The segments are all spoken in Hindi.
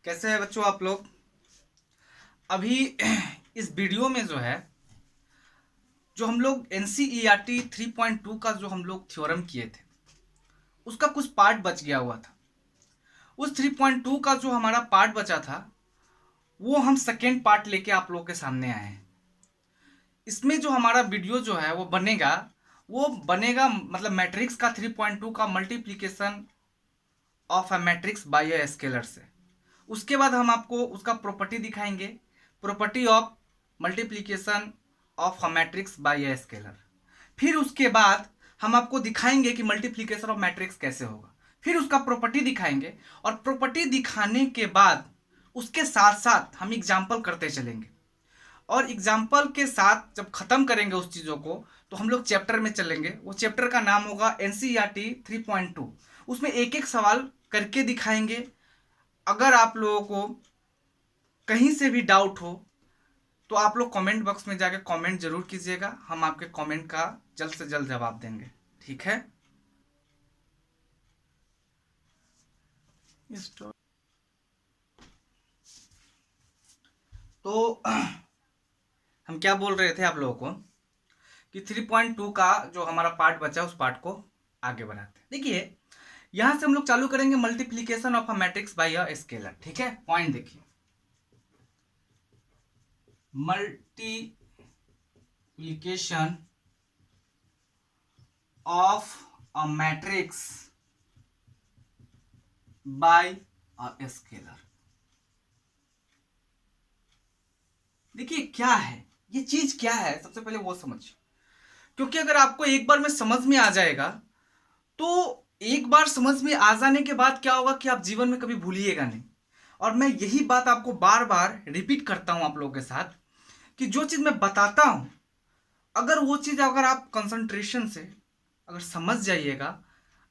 कैसे हैं बच्चों आप लोग। अभी इस वीडियो में जो है जो हम लोग NCERT 3.2 का जो हम लोग थ्योरम किए थे उसका कुछ पार्ट बच गया हुआ था। उस 3.2 का जो हमारा पार्ट बचा था वो हम सेकेंड पार्ट लेके आप लोगों के सामने आए हैं। इसमें जो हमारा वीडियो जो है वो बनेगा मतलब मैट्रिक्स का 3.2 का multiplication of a matrix bye a scalar से। उसके बाद हम आपको उसका प्रॉपर्टी दिखाएंगे, property of multiplication of a matrix bye a scalar. फिर उसके बाद हम आपको दिखाएंगे कि मल्टीप्लीकेशन ऑफ मैट्रिक्स कैसे होगा, फिर उसका प्रॉपर्टी दिखाएंगे और प्रॉपर्टी दिखाने के बाद उसके साथ साथ हम एग्जाम्पल करते चलेंगे और एग्जाम्पल के साथ जब खत्म करेंगे उस चीज़ों को तो हम लोग चैप्टर में चलेंगे। वो चैप्टर का नाम होगा NCERT 3.2। उसमें एक एक सवाल करके दिखाएंगे। अगर आप लोगों को कहीं से भी डाउट हो तो आप लोग कमेंट बॉक्स में जाके कमेंट जरूर कीजिएगा, हम आपके कमेंट का जल्द से जल्द जवाब देंगे। ठीक है। तो हम क्या बोल रहे थे आप लोगों को कि 3.2 का जो हमारा पार्ट बचा उस पार्ट को आगे बढ़ाते हैं। देखिए यहां से हम लोग चालू करेंगे multiplication of a matrix bye a scalar. ठीक है, पॉइंट देखिए, multiplication of a matrix bye a scalar. देखिए क्या है ये चीज, क्या है सबसे पहले वो समझिए, क्योंकि अगर आपको एक बार में समझ में आ जाएगा तो एक बार समझ में आ जाने के बाद क्या होगा कि आप जीवन में कभी भूलिएगा नहीं। और मैं यही बात आपको बार बार रिपीट करता हूं आप लोगों के साथ कि जो चीज मैं बताता हूं अगर वो चीज अगर आप कंसंट्रेशन से अगर समझ जाइएगा,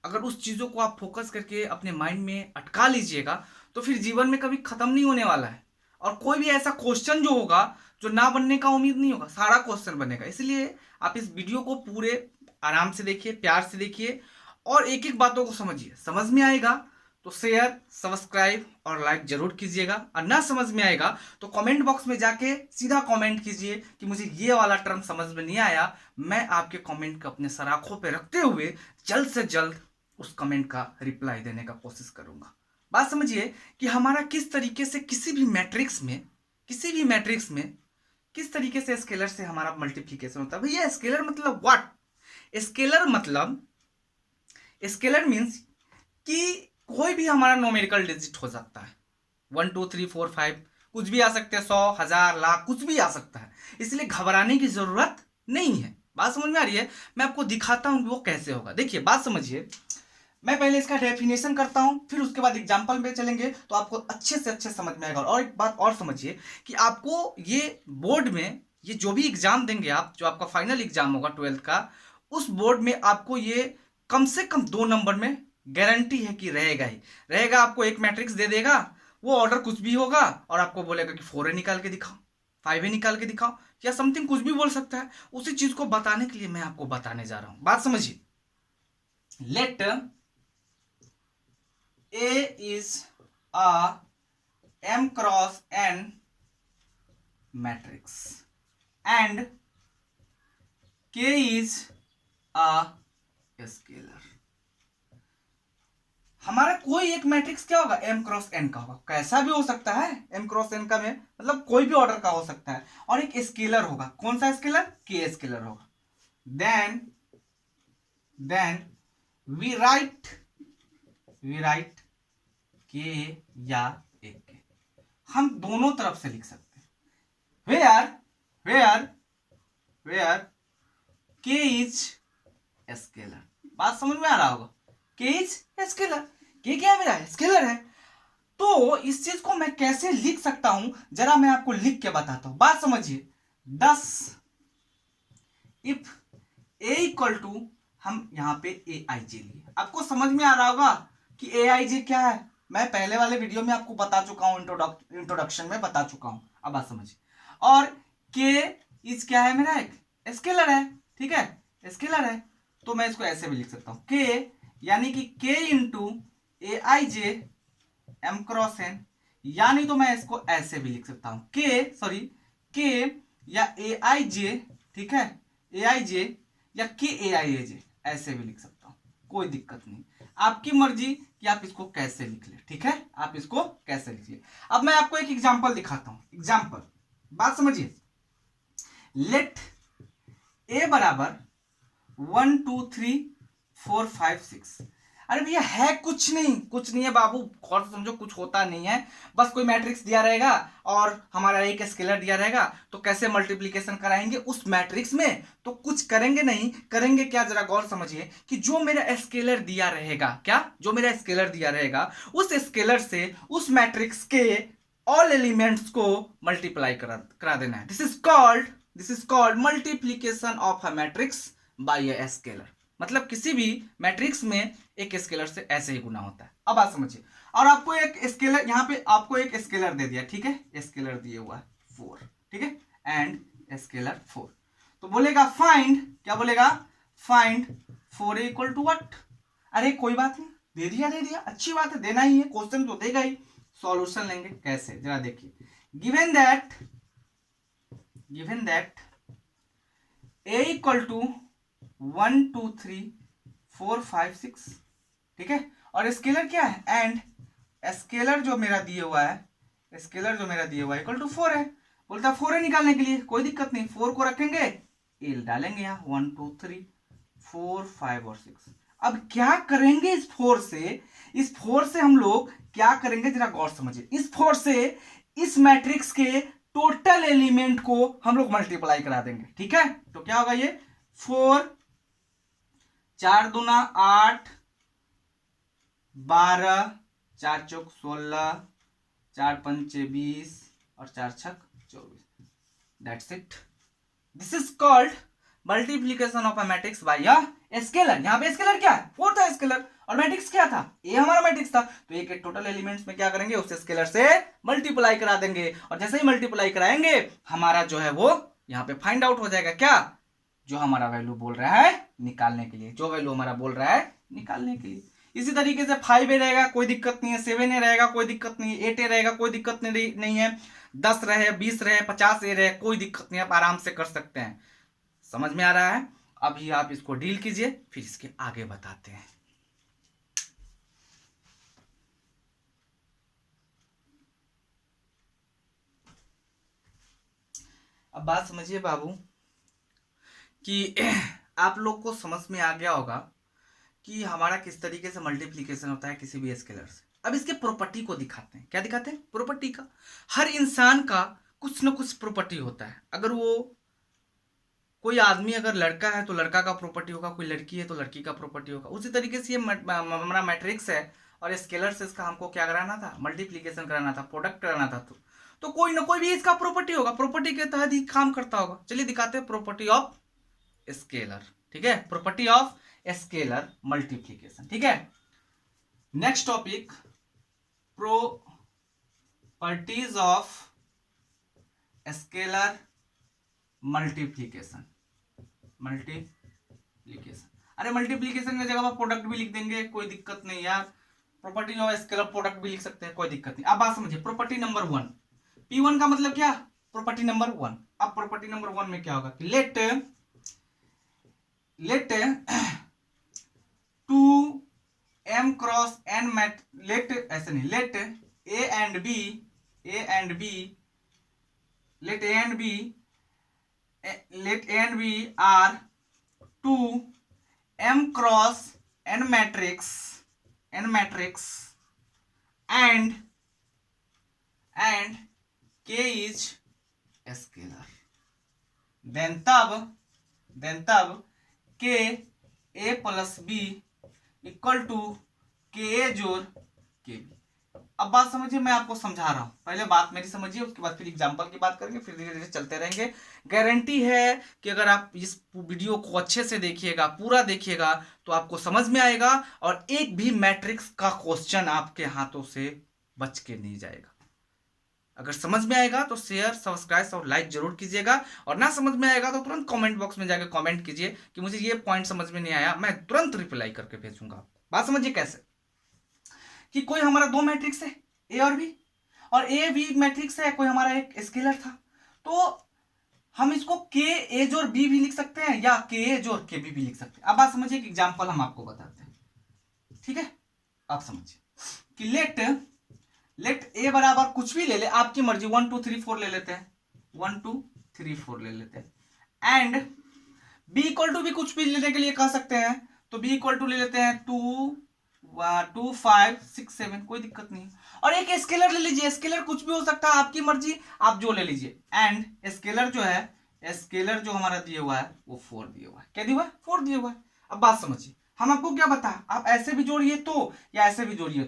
अगर उस चीजों को आप फोकस करके अपने माइंड में अटका लीजिएगा तो फिर जीवन में कभी खत्म नहीं होने वाला है। और कोई भी ऐसा क्वेश्चन जो होगा जो ना बनने का उम्मीद नहीं होगा, सारा क्वेश्चन बनेगा। इसलिए आप इस वीडियो को पूरे आराम से देखिए, प्यार से देखिए और एक एक बातों को समझिए। समझ में आएगा तो शेयर, सब्सक्राइब और लाइक जरूर कीजिएगा, और ना समझ में आएगा तो कमेंट बॉक्स में जाके सीधा कमेंट कीजिए कि मुझे ये वाला टर्म समझ में नहीं आया। मैं आपके कमेंट को अपने सराखों पे रखते हुए जल्द से जल्द उस कमेंट का रिप्लाई देने का कोशिश करूंगा। बात समझिए कि हमारा किस तरीके से किसी भी मैट्रिक्स में किस तरीके से स्केलर से हमारा मल्टीप्लीकेशन होता है। भैया स्केलर मतलब व्हाट? स्केलर मीन्स कि कोई भी हमारा नोमेरिकल डिजिट हो सकता है। 1 2 3 4 5 कुछ भी आ सकते हैं, 100 1000 लाख कुछ भी आ सकता है। इसलिए घबराने की जरूरत नहीं है। बात समझ में आ रही है? मैं आपको दिखाता हूं कि वो कैसे होगा। देखिए बात समझिए, मैं पहले इसका डेफिनेशन करता हूं फिर उसके बाद एग्जांपल पे चलेंगे तो आपको अच्छे से अच्छे समझ में आएगा। और एक बात और समझिए कि आपको ये बोर्ड में ये जो भी एग्जाम देंगे आप, जो आपका फाइनल एग्जाम होगा 12th का, उस बोर्ड में आपको ये कम से कम 2 नंबर में गारंटी है कि रहेगा ही रहेगा। आपको एक मैट्रिक्स दे देगा, वो ऑर्डर कुछ भी होगा और आपको बोलेगा कि 4A निकाल के दिखाओ, 5A निकाल के दिखाओ या समथिंग कुछ भी बोल सकता है। उसी चीज को बताने के लिए मैं आपको बताने जा रहा हूं। बात समझिए, late A is a M cross N matrix and K is a scalar। हमारा कोई एक मैट्रिक्स क्या होगा? M क्रॉस N का होगा। कैसा भी हो सकता है, M क्रॉस N का में मतलब कोई भी ऑर्डर का हो सकता है। और एक स्केलर होगा। कौन सा स्केलर? K स्केलर होगा। देन वी राइट K या एक के, हम दोनों तरफ से लिख सकते हैं। Where K is scalar. बात समझ में आ रहा होगा? K is scalar. K क्या है मेरा? स्केलर है। तो इस चीज को मैं कैसे लिख सकता हूं जरा मैं आपको लिख के बताता हूं। बात समझिए, 10 इफ A इक्वल टू, हम यहां पे AIJ लिए। आपको समझ में आ रहा होगा कि AIJ क्या है? मैं पहले वाले वीडियो में आपको बता चुका हूं, इंट्रोडक्शन में बता चुका हूं। अब बात समझिए। और K इज क्या है मेरा? एक स्केलर है। ठीक है, स्केलर है तो मैं इसको ऐसे भी लिख सकता हूं, K यानी कि K into AIJ M cross N, या नहीं तो मैं इसको ऐसे भी लिख सकता हूं के या ए आई जे, ठीक है, ए आई जे या के ए आई ए जे, ऐसे भी लिख सकता हूं, कोई दिक्कत नहीं, आपकी मर्जी कि आप इसको कैसे लिख ले, ठीक है, आप इसको कैसे लिखिए। अब मैं आपको एक एग्जांपल दिखाता हूं, एग्जांपल, बात समझिए। लेट ए बराबर 1 2 3 4 5 6। अरे भैया है कुछ नहीं है बाबू, गौर से समझो, कुछ होता नहीं है, बस कोई मैट्रिक्स दिया रहेगा और हमारा एक स्केलर दिया रहेगा, तो कैसे मल्टीप्लीकेशन कराएंगे उस मैट्रिक्स में, तो कुछ करेंगे नहीं, करेंगे क्या, जरा गौर समझिए कि जो मेरा स्केलर दिया रहेगा, क्या, जो मेरा स्केलर दिया रहेगा, उस स्केलर से उस मैट्रिक्स के ऑल एलिमेंट्स को मल्टीप्लाई करा देना है। This is called multiplication of a matrix bye a scalar. मतलब किसी भी मैट्रिक्स में एक स्केलर से ऐसे ही गुना होता है। अब आप समझिए, और आपको एक स्केलर, यहां पे आपको एक स्केलर दे दिया, ठीक है, स्केलर दिए हुआ है 4, ठीक है, एंड स्केलर 4, तो बोलेगा फाइंड, क्या बोलेगा, फाइंड 4 इक्वल टू व्हाट। अरे कोई बात नहीं, दे दिया, अच्छी बात है, देना ही है, क्वेश्चन तो देगा ही। सॉल्यूशन लेंगे कैसे, जरा देखिए। Given that a equal to 1 2 3 4 5 6, ठीक है, और स्केलर क्या है, एंड स्केलर जो मेरा दिए हुआ है, इक्वल टू 4 है। बोलता है 4 है निकालने के लिए, कोई दिक्कत नहीं, 4 को रखेंगे, एल डालेंगे यहाँ, 1 2 3 4 5 और 6। अब क्या करेंगे इस 4 से हम लोग क्या करेंगे, जरा गौर समझिए। इस 4 से इस मैट्रिक्स के टोटल एलिमेंट को हम लोग मल्टीप्लाई करा देंगे, ठीक है, तो क्या होगा ये 4 4 दूना 8 12 4 चौक 16 4 पंचे 20 और 4 छक 24। That's it. This is called multiplication of a matrix bye a scalar. यहां पे स्केलर क्या है, 4 था स्केलर, और मैट्रिक्स क्या था, ए हमारा मैट्रिक्स था, तो ए के टोटल एलिमेंट्स में क्या करेंगे, उस स्केलर से मल्टीप्लाई करा देंगे, और जैसे ही मल्टीप्लाई कराएंगे हमारा जो है वो यहाँ पे फाइंड आउट हो जाएगा, क्या, जो हमारा वैल्यू बोल रहा है निकालने के लिए, जो वैल्यू हमारा बोल रहा है निकालने के लिए। इसी तरीके से 5 ए रहेगा, कोई दिक्कत नहीं है, 7 ए रहेगा, कोई दिक्कत नहीं है, 8 ए रहेगा, कोई दिक्कत नहीं है, 10 रहे, 20 रहे, 50 ए रहे, कोई दिक्कत नहीं है, आप आराम से कर सकते हैं। समझ में आ रहा है? अभी आप इसको डील कीजिए, फिर इसके आगे बताते हैं। अब बात समझिए बाबू कि आप लोग को समझ में आ गया होगा कि हमारा किस तरीके से मल्टीप्लीकेशन होता है किसी भी स्केलर से। अब इसके प्रॉपर्टी को दिखाते हैं, क्या दिखाते हैं, प्रॉपर्टी का। हर इंसान का कुछ ना कुछ प्रॉपर्टी होता है। अगर वो कोई आदमी अगर लड़का है तो लड़का का प्रॉपर्टी होगा, कोई लड़की है तो लड़की का प्रॉपर्टी होगा। उसी तरीके से ये हमारा मैट्रिक्स है और स्केलर से इसका हमको क्या कराना था, मल्टीप्लीकेशन कराना था, प्रोडक्ट कराना था, तो कोई ना कोई भी इसका प्रॉपर्टी होगा, प्रॉपर्टी के तहत ही काम करता होगा। चलिए दिखाते हैं प्रॉपर्टी ऑफ स्केलर, ठीक है, प्रॉपर्टी ऑफ स्केलर मल्टीप्लीकेशन, ठीक है। Next topic, properties of scalar multiplication. अरे मल्टीप्लीकेशन की जगह पर प्रोडक्ट भी लिख देंगे, कोई दिक्कत नहीं यार। प्रॉपर्टी ऑफ स्केलर प्रोडक्ट भी लिख सकते हैं, कोई दिक्कत नहीं। अब बात समझिए, प्रॉपर्टी नंबर 1, P1 का मतलब क्या, प्रॉपर्टी नंबर 1। अब प्रॉपर्टी नंबर 1 में क्या होगा कि let 2m cross n mat, let ऐसे नहीं, let A and B are 2m cross n matrix and k is scalar, then तब k a plus b equal to K A जोड़ के बी। अब बात समझिए, मैं आपको समझा रहा हूं, पहले बात मेरी समझिए, उसके बाद फिर एग्जांपल की बात करेंगे, फिर धीरे धीरे चलते रहेंगे। गारंटी है कि अगर आप इस वीडियो को अच्छे से देखिएगा, पूरा देखिएगा, तो आपको समझ में आएगा और एक भी मैट्रिक्स का क्वेश्चन आपके हाथों से बच के नहीं जाएगा। अगर समझ में आएगा तो शेयर, सब्सक्राइब और लाइक जरूर कीजिएगा, और ना समझ में आएगा तो तुरंत कमेंट बॉक्स में जाकर कमेंट कीजिए कि मुझे ये पॉइंट समझ में नहीं आया, मैं तुरंत रिप्लाई करके भेजूंगा। बात समझिए कैसे, कि कोई हमारा दो मैट्रिक्स है, ए और बी, और ए भी मैट्रिक्स है, कोई हमारा एक स्केलर था, तो हम इसको के ए जोड़ बी भी लिख सकते हैं या के ए जोड़ के बी भी लिख सकते हैं। अब बात समझिए, एक एग्जांपल हम आपको बताते हैं, ठीक है। आप समझिए कि लेट ए बराबर कुछ भी ले ले, आपकी मर्जी, 1 2 3 4 ले लेते हैं, 1 2 3 4 ले लेते हैं, एंड बी इक्वल टू भी कुछ भी लेने के लिए कह सकते हैं, तो बी इक्वल टू ले लेते हैं 2 5 6 7, कोई दिक्कत नहीं। और एक स्केलर ले लीजिए, स्केलर कुछ भी हो सकता है, आपकी मर्जी, आप जो ले लीजिए। एंड स्केलर जो है, स्केलर जो हमारा दिया हुआ है वो 4 दिया हुआ है। क्या दिया हुआ है? 4 दिया हुआ है। अब बात समझिए, हम आपको क्या बताया, आप ऐसे भी जोड़िए तो या ऐसे भी जोड़िए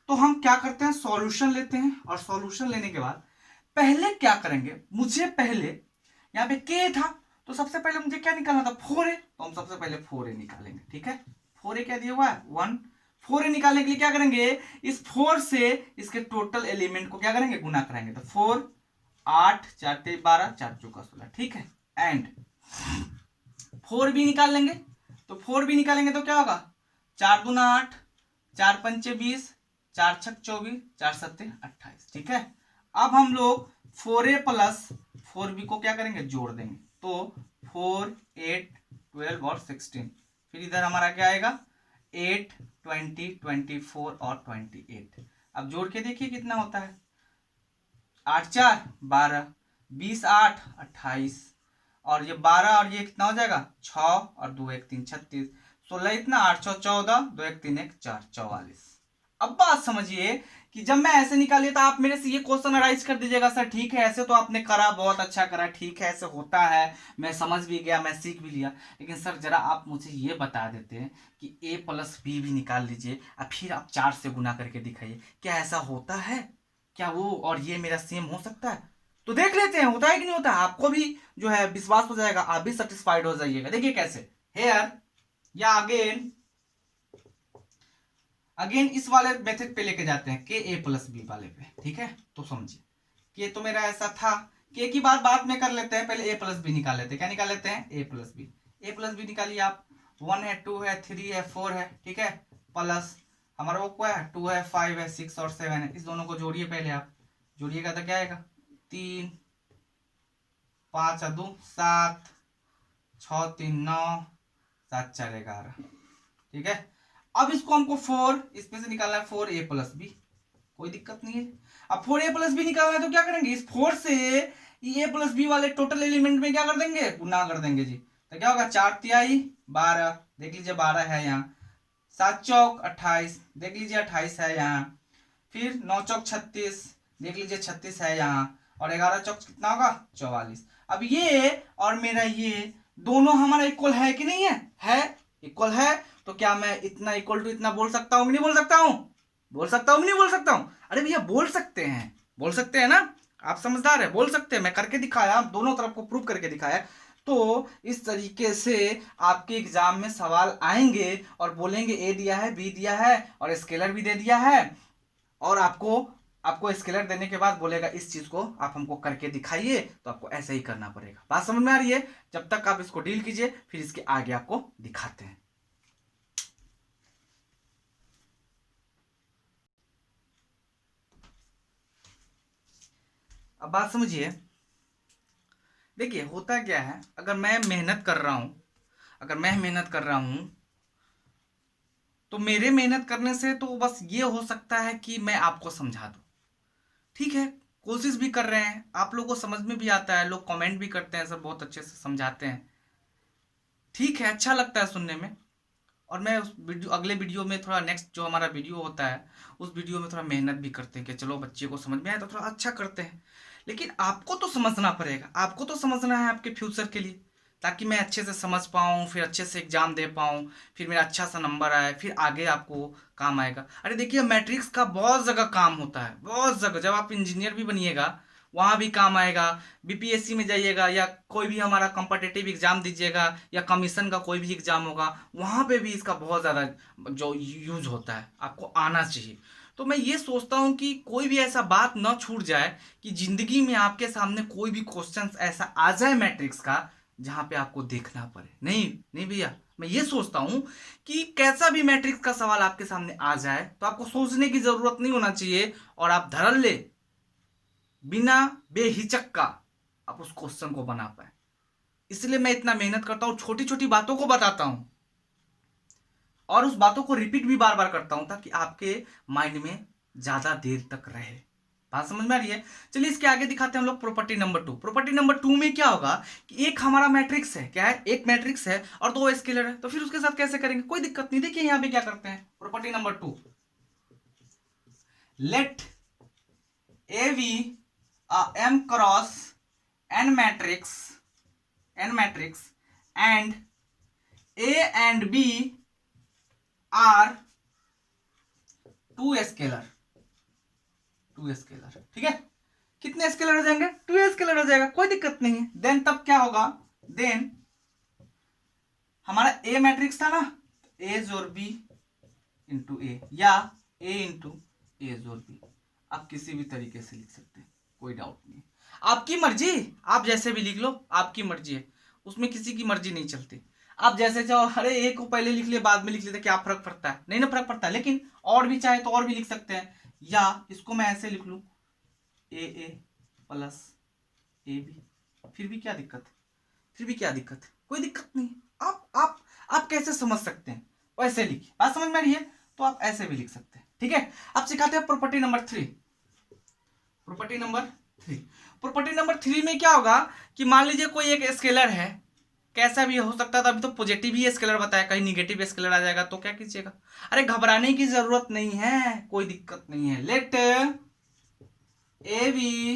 तो हम क्या करते हैं, सॉल्यूशन लेते हैं, और सॉल्यूशन लेने के बाद पहले क्या करेंगे, मुझे पहले यहाँ पे के था, तो सबसे पहले मुझे क्या निकालना था, 4a, तो हम सबसे पहले 4a निकालेंगे, ठीक है। 4a क्या दिया हुआ है, 1। 4a निकालने के लिए क्या करेंगे, इस 4 से इसके टोटल एलिमेंट को क्या करेंगे, गुना कराएंगे, तो 4 8 4 3 12 4 चौका 16, ठीक है। एंड 4 भी निकाल लेंगे, तो 4 भी निकालेंगे तो क्या होगा, 4 दूना 8, 4 पंचे 20, 4 छक 24, 4 सत्ते 28, ठीक है। अब हम लोग 4a प्लस 4b को क्या करेंगे, जोड़ देंगे, तो 4 8 12 और 16, फिर इधर हमारा क्या आएगा, 8 20 24 और 28। अब जोड़ के देखिए कितना होता है, 8 4 12, 20 8 28, और ये 12 और ये कितना हो जाएगा, 6 और 2 1 3 36, 16 इतना, 8 6 14, 2 1 3 1 4 44। अब बात समझिए कि जब मैं ऐसे निकालिए तो आप मेरे से ये क्वेश्चन अराइज कर दीजिएगा, सर ठीक है ऐसे तो आपने करा, बहुत अच्छा करा, ठीक है ऐसे होता है, मैं समझ भी गया, मैं सीख भी लिया, लेकिन सर जरा आप मुझे ये बता देते हैं कि a प्लस बी भी निकाल लीजिए और फिर आप 4 से गुना करके दिखाइए, क्या ऐसा होता है, क्या वो और ये मेरा सेम हो सकता है? तो देख लेते हैं होता है कि नहीं होता है, आपको भी जो है विश्वास हो जाएगा, आप भी सेटिस्फाइड हो जाइएगा। देखिए कैसे, हेयर या अगेन इस वाले मेथड पे लेके जाते हैं, के ए प्लस बी वाले पे, ठीक है। तो समझिए के तो मेरा ऐसा था, के की बात बाद में कर लेते हैं, पहले ए प्लस बी निकाल लेते हैं। क्या निकाल लेते हैं, ए प्लस बी। ए प्लस बी निकालिए आप, 1 है 2 है 3 है 4 है, ठीक है, प्लस हमारा वो क्या है, 2 है 5 है 6 और 7 है, इस दोनों को जोड़िए, पहले आप जोड़िएगा तो क्या आएगा, 3 5 2 7 6 3 9 7 4 11, ठीक है। अब इसको हमको 4 इसमें से निकालना है, 4 ए प्लस बी, कोई दिक्कत नहीं है। अब 4 ए प्लस बी निकालना है तो क्या करेंगे, इस 4 से ए प्लस बी वाले टोटल एलिमेंट में क्या कर देंगे, गुना कर देंगे जी, तो क्या होगा, 4 तिहाई 12, देख लीजिए 12 है यहाँ, 7 चौक 28, देख लीजिए 28 है यहाँ, फिर 9 चौक 36, देख लीजिए 36 है यहाँ, और 11 चौक कितना होगा, 44। अब ये और मेरा ये दोनों हमारा इक्वल है कि नहीं है इक्वल है, तो क्या मैं इतना इक्वल टू इतना बोल सकता हूँ कि नहीं बोल सकता हूँ, बोल सकता हूँ कि नहीं बोल सकता हूँ? अरे भैया बोल सकते हैं ना, आप समझदार है, बोल सकते हैं, मैं करके दिखाया, दोनों तरफ को प्रूव करके दिखाया। तो इस तरीके से आपके एग्जाम में सवाल आएंगे और बोलेंगे ए दिया है, बी दिया है और स्केलर भी दे दिया है, और आपको स्केलर देने के बाद बोलेगा इस चीज को आप हमको करके दिखाइए, तो आपको ऐसे ही करना पड़ेगा। बात समझ में आ रही है? जब तक आप इसको डील कीजिए, फिर इसके आगे आपको दिखाते हैं। अब बात समझिए, देखिए होता क्या है, अगर मैं मेहनत कर रहा हूं तो मेरे मेहनत करने से तो बस ये हो सकता है कि मैं आपको समझा दूं, ठीक है, कोशिश भी कर रहे हैं, आप लोगों को समझ में भी आता है, लोग कमेंट भी करते हैं, सर बहुत अच्छे से समझाते हैं, ठीक है, अच्छा लगता है सुनने में। और मैं उस वीडियो अगले वीडियो में थोड़ा नेक्स्ट जो हमारा वीडियो होता है उस वीडियो में थोड़ा मेहनत भी करते हैं कि चलो बच्चे को समझ में आए तो थोड़ा अच्छा करते हैं, लेकिन आपको तो समझना पड़ेगा, आपको तो समझना है आपके फ्यूचर के लिए, ताकि मैं अच्छे से समझ पाऊँ, फिर अच्छे से एग्जाम दे पाऊँ, फिर मेरा अच्छा सा नंबर आए, फिर आगे आपको काम आएगा। अरे देखिए मैट्रिक्स का बहुत जगह काम होता है, बहुत जगह, जब आप इंजीनियर भी बनिएगा वहाँ भी काम आएगा, बीपीएससी में जाइएगा या कोई भी हमारा कॉम्पिटिटिव एग्जाम दीजिएगा या कमीशन का कोई भी एग्जाम होगा, वहाँ पे भी इसका बहुत ज़्यादा जो यूज होता है, आपको आना चाहिए। तो मैं ये सोचता हूँ कि कोई भी ऐसा बात ना छूट जाए कि जिंदगी में आपके सामने कोई भी क्वेश्चन ऐसा आ जाए मैट्रिक्स का जहाँ पे आपको देखना पड़े। नहीं भैया, मैं ये सोचता हूँ कि कैसा भी मैट्रिक्स का सवाल आपके सामने आ जाए तो आपको सोचने की जरूरत नहीं होना चाहिए, और आप धड़ल्ले बिना बेहिचक का आप उस क्वेश्चन को बना पाए। इसलिए मैं इतना मेहनत करता हूं, छोटी छोटी बातों को बताता हूं और उस बातों को रिपीट भी बार बार करता हूं ताकि आपके माइंड में ज्यादा देर तक रहे। बात समझ में आ रही है? चलिए इसके आगे दिखाते हैं हम लोग प्रॉपर्टी नंबर 2। प्रॉपर्टी नंबर 2 में क्या होगा कि एक हमारा मैट्रिक्स है, क्या है, एक मैट्रिक्स है और दो स्केलर है, तो फिर उसके साथ कैसे करेंगे, कोई दिक्कत नहीं। देखिए यहां पे क्या करते हैं, property number 2, let A B M cross N matrix and A and B are two scalar. ठीक है, कितने स्केलर हो जाएंगे, 2 स्केलर हो जाएगा, कोई दिक्कत नहीं है। देन तब क्या होगा, देन हमारा ए मैट्रिक्स था ना, ए जोर बी इंटू ए या ए इंटू ए जोर बी, आप किसी भी तरीके से लिख सकते हैं, कोई डाउट नहीं, आपकी मर्जी, आप जैसे भी लिख लो, आपकी मर्जी है, उसमें किसी की मर्जी नहीं चलती। आप जैसे चाहो, अरे ए को पहले लिख लिया बाद में लिख लेते, क्या फर्क पड़ता है, नहीं ना फर्क पड़ता है। लेकिन और भी चाहे तो और भी लिख सकते हैं, या इसको मैं ऐसे लिख लूं, ए प्लस ए बी, फिर भी क्या दिक्कत है, कोई दिक्कत नहीं। आप कैसे समझ सकते हैं वैसे लिखिए, बात समझ में आ रही है तो आप ऐसे भी लिख सकते हैं। ठीक है, अब सिखाते हैं प्रॉपर्टी नंबर 3। प्रॉपर्टी नंबर 3 में क्या होगा कि मान लीजिए कोई एक स्केलर है, कैसा भी हो सकता था, अभी तो पॉजिटिव ही स्केलर बताया, कहीं निगेटिव स्केलर आ जाएगा तो क्या कीजिएगा, अरे घबराने की जरूरत नहीं है, कोई दिक्कत नहीं है। Let A B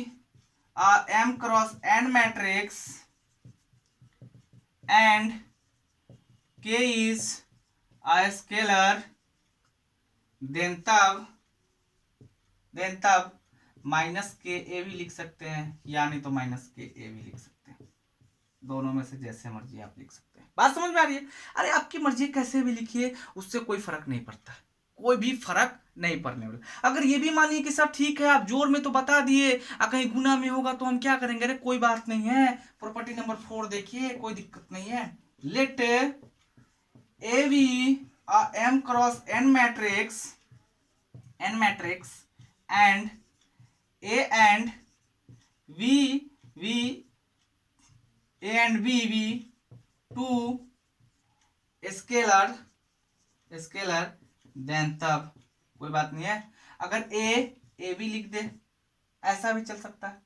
M cross N matrix and K is a scalar, then तब माइनस के ए भी लिख सकते हैं या नहीं तो माइनस के ए भी लिख सकते हैं, दोनों में से जैसे मर्जी आप लिख सकते हैं। बात समझ में आ रही है? अरे आपकी मर्जी कैसे भी लिखिए, उससे कोई फर्क नहीं पड़ता, कोई भी फर्क नहीं पड़ने वाला। अगर ये भी मानिए कि सब ठीक है, आप जोर में तो बता दिए, कहीं गुना में होगा तो हम क्या करेंगे, अरे कोई बात नहीं है। प्रॉपर्टी नंबर 4 देखिए, कोई दिक्कत नहीं है। Let A B M cross N matrix and A and B be two scalar, then तब कोई बात नहीं है। अगर ए भी लिख दे, ऐसा भी चल सकता है,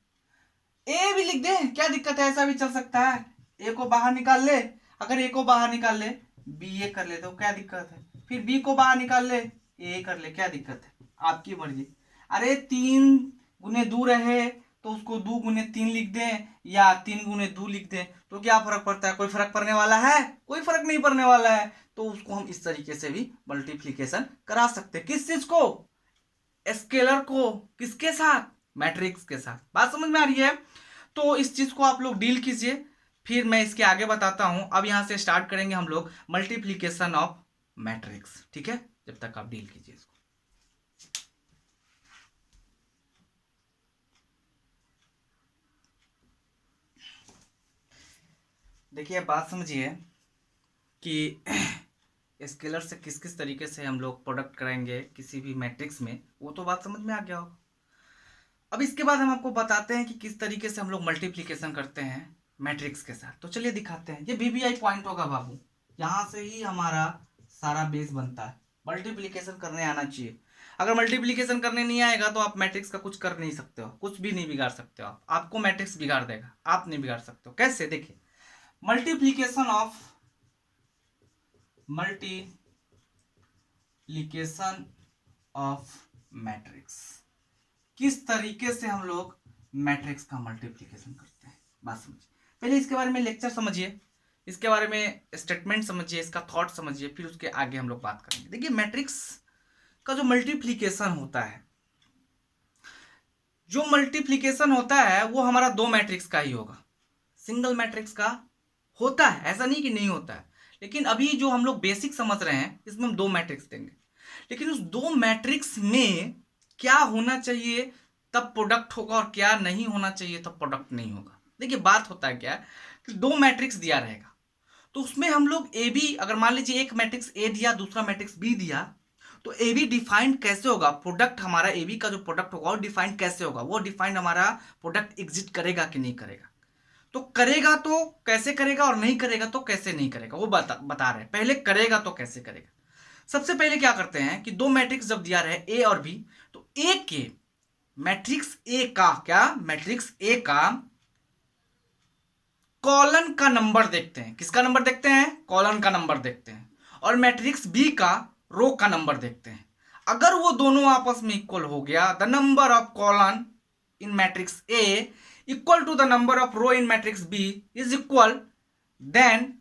ए भी लिख दे, क्या दिक्कत है, ऐसा भी चल सकता है। ए को बाहर निकाल ले, अगर ए को बाहर निकाल ले बी ए कर ले तो क्या दिक्कत है, फिर बी को बाहर निकाल ले ए कर ले, क्या दिक्कत है, आपकी मर्जी। अरे 3 गुने 2 रहे तो उसको 2 गुने 3 लिख दें या 3 गुने 2 लिख दें, तो क्या फर्क पड़ता है, कोई फर्क पड़ने वाला है, कोई फर्क नहीं पड़ने वाला है। तो उसको हम इस तरीके से भी मल्टीप्लीकेशन करा सकते हैं। किस चीज को, स्केलर को, किसके साथ, मैट्रिक्स के साथ। बात समझ में आ रही है? तो इस चीज को आप लोग डील कीजिए, फिर मैं इसके आगे बताता हूं। अब यहां से स्टार्ट करेंगे हम लोग मल्टीप्लीकेशन ऑफ मैट्रिक्स। ठीक है, जब तक आप डील कीजिए इसको। देखिए बात समझिए कि स्केलर से किस किस तरीके से हम लोग प्रोडक्ट कराएंगे किसी भी मैट्रिक्स में, वो तो बात समझ में आ गया होगा। अब इसके बाद हम आपको बताते हैं कि किस तरीके से हम लोग मल्टीप्लिकेशन करते हैं मैट्रिक्स के साथ। तो चलिए दिखाते हैं। ये वीबीआई पॉइंट होगा बाबू, यहाँ से ही हमारा सारा बेस बनता है। मल्टीप्लिकेशन करने आना चाहिए। अगर मल्टीप्लिकेशन करने नहीं आएगा तो आप मैट्रिक्स का कुछ कर नहीं सकते हो, कुछ भी नहीं बिगाड़ सकते हो। आपको मैट्रिक्स बिगाड़ देगा, आप नहीं बिगाड़ सकते हो। कैसे, देखिए, मल्टीप्लिकेशन ऑफ मैट्रिक्स, किस तरीके से हम लोग मैट्रिक्स का मल्टीप्लिकेशन करते हैं, बात समझिए। पहले इसके बारे में लेक्चर समझिए, इसके बारे में स्टेटमेंट समझिए, इसका थॉट समझिए, फिर उसके आगे हम लोग बात करेंगे। देखिए मैट्रिक्स का जो मल्टीप्लिकेशन होता है, वो हमारा 2 मैट्रिक्स का ही होगा, सिंगल मैट्रिक्स का होता है, ऐसा नहीं कि नहीं होता है। लेकिन अभी जो हम लोग बेसिक समझ रहे हैं, इसमें हम 2 मैट्रिक्स देंगे। लेकिन उस 2 मैट्रिक्स में क्या होना चाहिए तब प्रोडक्ट होगा, और क्या नहीं होना चाहिए तब प्रोडक्ट नहीं होगा। देखिए बात होता है क्या कि 2 मैट्रिक्स दिया रहेगा, तो उसमें हम लोग ए बी, अगर मान लीजिए एक मैट्रिक्स ए दिया, दूसरा मैट्रिक्स बी दिया, तो ए बी डिफाइंड कैसे होगा, प्रोडक्ट हमारा ए बी का जो प्रोडक्ट होगा वो डिफाइंड कैसे होगा, वो डिफाइंड हमारा प्रोडक्ट एग्जिस्ट करेगा कि नहीं करेगा। तो करेगा तो कैसे करेगा और नहीं करेगा तो कैसे नहीं करेगा, वो बता रहे हैं। पहले करेगा तो कैसे करेगा। सबसे पहले क्या करते हैं कि दो मैट्रिक्स जब दिया रहे ए और बी, तो ए के मैट्रिक्स ए का क्या, मैट्रिक्स ए का कॉलन का नंबर देखते हैं। किसका नंबर देखते हैं, कॉलन का नंबर देखते हैं। और मैट्रिक्स बी का रो का नंबर देखते हैं। अगर वो दोनों आपस में इक्वल हो गया, the number of column in matrix A equal to the number of row in matrix B is equal, then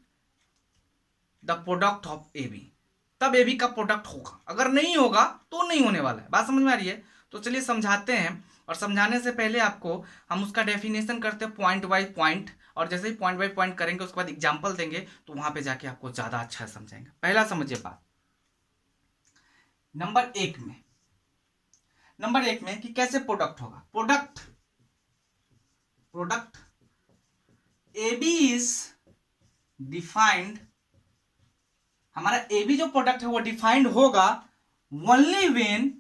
the product of A B, तब ए बी का प्रोडक्ट होगा। अगर नहीं होगा तो नहीं होने वाला है। बात समझ में आ रही है। तो चलिए समझाते हैं, और समझाने से पहले आपको हम उसका डेफिनेशन करते हैं पॉइंट बाय पॉइंट, और जैसे ही पॉइंट बाय पॉइंट करेंगे उसके बाद एग्जांपल देंगे तो वहां पे जाके आपको ज्यादा अच्छा समझाएंगे। पहला समझिए बात नंबर एक में कि कैसे प्रोडक्ट होगा। Product A B is defined, हमारा ए बी जो प्रोडक्ट है वो डिफाइंड होगा only when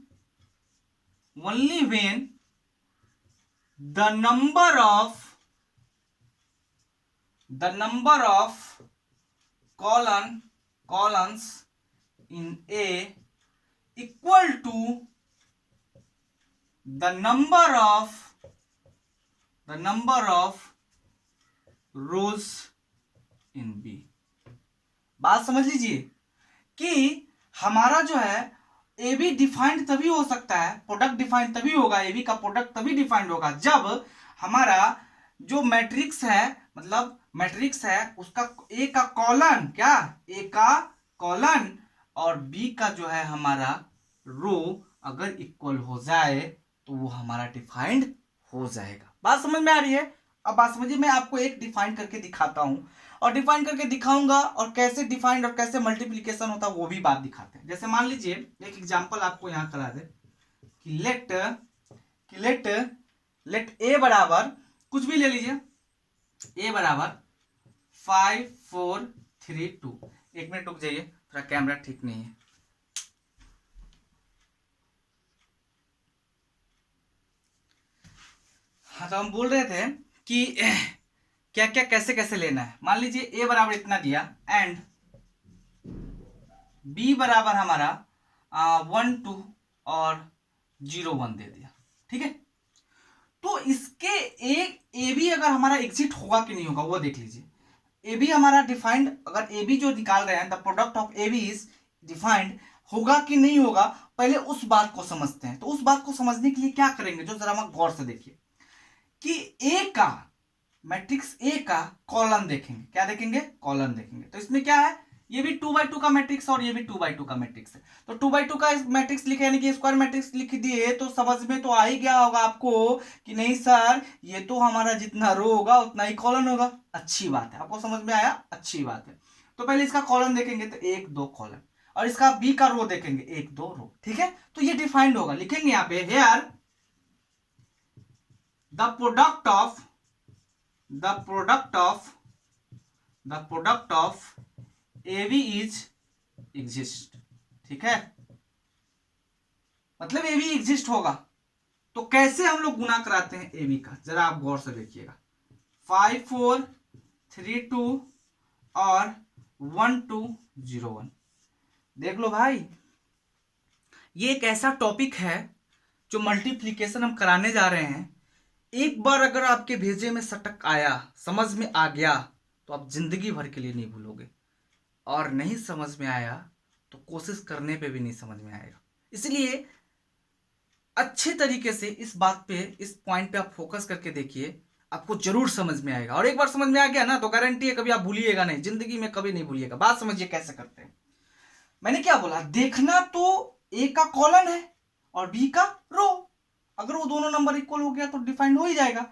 the number of columns in A equal to the number of rows in B। बात समझ लीजिए कि हमारा जो है ए बी डिफाइंड तभी हो सकता है, प्रोडक्ट डिफाइंड तभी होगा, ए बी का प्रोडक्ट तभी डिफाइंड होगा जब हमारा जो मैट्रिक्स है, मतलब मैट्रिक्स है उसका ए का कॉलन, क्या ए का कॉलन और बी का जो है हमारा रो अगर इक्वल हो जाए तो वो हमारा डिफाइंड हो जाएगा। बात समझ में आ रही है। अब बात समझिए, मैं आपको एक डिफाइन करके दिखाता हूं और डिफाइन करके दिखाऊंगा, और कैसे डिफाइंड और कैसे मल्टीप्लिकेशन होता है वो भी बात दिखाते हैं। जैसे मान लीजिए एक एग्जांपल आपको यहां करा दे कि लेट ए बराबर कुछ भी ले लीजिए, ए बराबर 5 4 3 2। एक मिनट रुक जाइए, थोड़ा कैमरा ठीक नहीं है। हाँ, तो हम बोल रहे थे कि क्या क्या कैसे कैसे लेना है। मान लीजिए ए बराबर इतना दिया एंड बी बराबर हमारा 1 2 और 0 1 दे दिया, ठीक है। तो इसके एक ए बी अगर हमारा एग्जिट होगा कि नहीं होगा वो देख लीजिए। ए बी हमारा डिफाइंड, अगर ए बी जो निकाल रहे हैं the product of A B is defined, होगा कि नहीं होगा पहले उस बात को समझते हैं। तो उस बात को समझने के लिए क्या करेंगे, जो जरा हम गौर से देखिए कि ए का मैट्रिक्स ए का कॉलम देखेंगे। क्या देखेंगे, कॉलम देखेंगे। तो इसमें क्या है, ये भी 2x2 का मैट्रिक्स और ये भी 2x2 का मैट्रिक्स है। तो 2x2 का मैट्रिक्स लिखे यानी कि स्क्वायर मैट्रिक्स लिख दिए तो समझ में तो आ ही गया होगा आपको कि नहीं सर ये तो हमारा जितना रो होगा उतना ही कॉलम होगा। अच्छी बात है, आपको समझ में आया, अच्छी बात है। तो पहले इसका कॉलम देखेंगे तो 1 2 कॉलम, और इसका बी का रो देखेंगे 1 2 रो, ठीक है। तो ये डिफाइंड होगा, लिखेंगे यहाँ पे here the product of A B is exist, ठीक है। मतलब ए बी एग्जिस्ट होगा। तो कैसे हम लोग गुना कराते हैं ए बी का, जरा आप गौर से देखिएगा। 5 4 3 2 और 1 2 0 1। देख लो भाई, ये एक ऐसा टॉपिक है जो मल्टीप्लिकेशन हम कराने जा रहे हैं। एक बार अगर आपके भेजे में सटक आया, समझ में आ गया, तो आप जिंदगी भर के लिए नहीं भूलोगे, और नहीं समझ में आया तो कोशिश करने पे भी नहीं समझ में आएगा। इसलिए अच्छे तरीके से इस बात पे, इस पॉइंट पे आप फोकस करके देखिए, आपको जरूर समझ में आएगा। और एक बार समझ में आ गया ना तो गारंटी है कभी आप भूलिएगा नहीं, जिंदगी में कभी नहीं भूलिएगा। बात समझिए कैसे करते हैं। मैंने क्या बोला, देखना तो ए का कॉलन है और बी का रो, अगर वो दोनों नंबर इक्वल हो गया तो डिफाइंड हो ही जाएगा।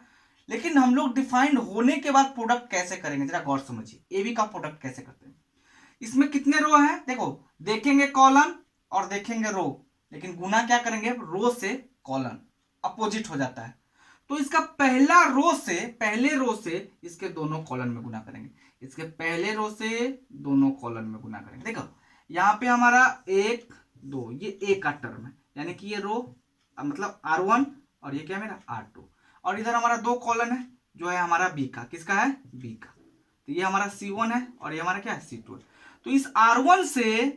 लेकिन हम लोग डिफाइंड होने के बाद प्रोडक्ट कैसे करेंगे, जरा गौर समझिए। ए बी का प्रोडक्ट कैसे करते हैं। इसमें कितने रो हैं, देखो देखेंगे कॉलन और देखेंगे रो, लेकिन गुना क्या करेंगे, रो से कॉलन, अपोजिट हो जाता है। तो इसका पहले रो से इसके दोनों कॉलन में गुना करेंगे, इसके पहले रो से दोनों कॉलन में गुना करेंगे। देखो यहाँ पे हमारा 1 2, ये ए का टर्म है, यानी कि ये रो मतलब R1 और ये क्या मेरा R2, और इधर हमारा 2 कॉलन है जो है हमारा बी का, किसका है, बी का। तो ये हमारा C1 है और ये हमारा क्या है, C2 है। तो इस R1 से